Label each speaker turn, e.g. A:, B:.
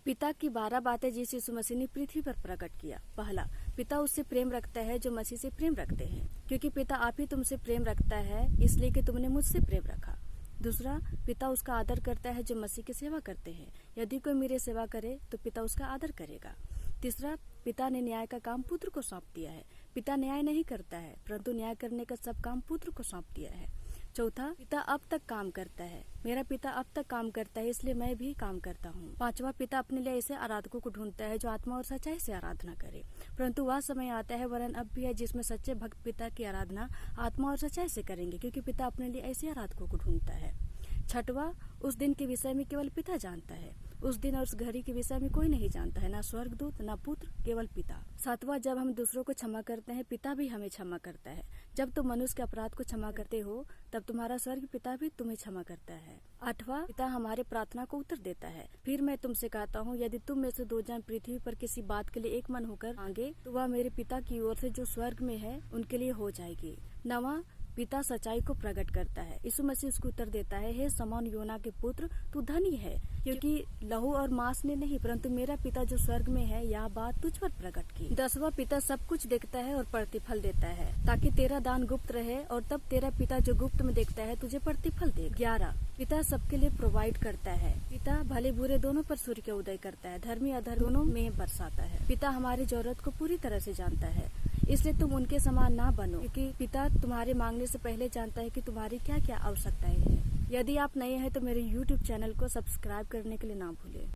A: पिता की 12 बातें जिस यीशु मसीह ने पृथ्वी पर प्रकट किया। पहला, पिता उससे प्रेम रखता है जो मसीह से प्रेम रखते हैं, क्योंकि पिता आप ही तुमसे प्रेम रखता है इसलिए कि तुमने मुझसे प्रेम रखा। दूसरा, पिता उसका आदर करता है जो मसीह की सेवा करते हैं। यदि कोई मेरी सेवा करे तो पिता उसका आदर करेगा। तीसरा, पिता ने न्याय का काम पुत्र को सौंप दिया है। पिता न्याय नहीं करता है, परंतु न्याय करने का सब काम पुत्र को सौंप दिया है। चौथा, पिता अब तक काम करता है। मेरा पिता अब तक काम करता है इसलिए मैं भी काम करता हूँ। पांचवा, पिता अपने लिए ऐसे आराधकों को ढूंढता है जो आत्मा और सच्चाई से आराधना करे, परंतु वह समय आता है, वरन अब भी है, जिसमें सच्चे भक्त पिता की आराधना आत्मा और सच्चाई से करेंगे, क्योंकि पिता अपने लिए ऐसे आराधकों को ढूंढता है। छठवा, उस दिन के विषय में केवल पिता जानता है। उस दिन और उस घड़ी के विषय में कोई नहीं जानता है, ना स्वर्गदूत ना पुत्र, केवल पिता। सातवां, जब हम दूसरों को क्षमा करते हैं पिता भी हमें क्षमा करता है। जब तुम मनुष्य के अपराध को क्षमा करते हो तब तुम्हारा स्वर्ग पिता भी तुम्हें क्षमा करता है। आठवां, पिता हमारे प्रार्थना को उत्तर देता है। फिर मैं तुमसे कहता हूँ, यदि तुम में से 2 जन पृथ्वी पर किसी बात के लिए एक मन होकर मांगे तो वह मेरे पिता की ओर से जो स्वर्ग में है उनके लिए हो जाएगी। नवां, पिता सच्चाई को प्रकट करता है। यीशु मसीह उसको उत्तर देता है, हे शमौन योना के पुत्र, तू धनी है, क्योंकि लहू और मांस ने नहीं परंतु मेरा पिता जो स्वर्ग में है यह बात तुझ पर प्रकट की। 10वां, पिता सब कुछ देखता है और प्रतिफल देता है, ताकि तेरा दान गुप्त रहे और तब तेरा पिता जो गुप्त में देखता है तुझे प्रतिफल दे। 11, पिता सबके लिए प्रोवाइड करता है। पिता भले बुरे दोनों पर सूर्य के उदय करता है, धर्मी अधर्मी दोनों में बरसाता है। पिता हमारी जरूरत को पूरी तरह से जानता है, इसलिए तुम उनके समान ना बनो, क्योंकि पिता तुम्हारे मांगने से पहले जानता है कि तुम्हारी क्या क्या आवश्यकताएं हैं। यदि आप नए हैं तो मेरे YouTube चैनल को सब्सक्राइब करने के लिए ना भूलें।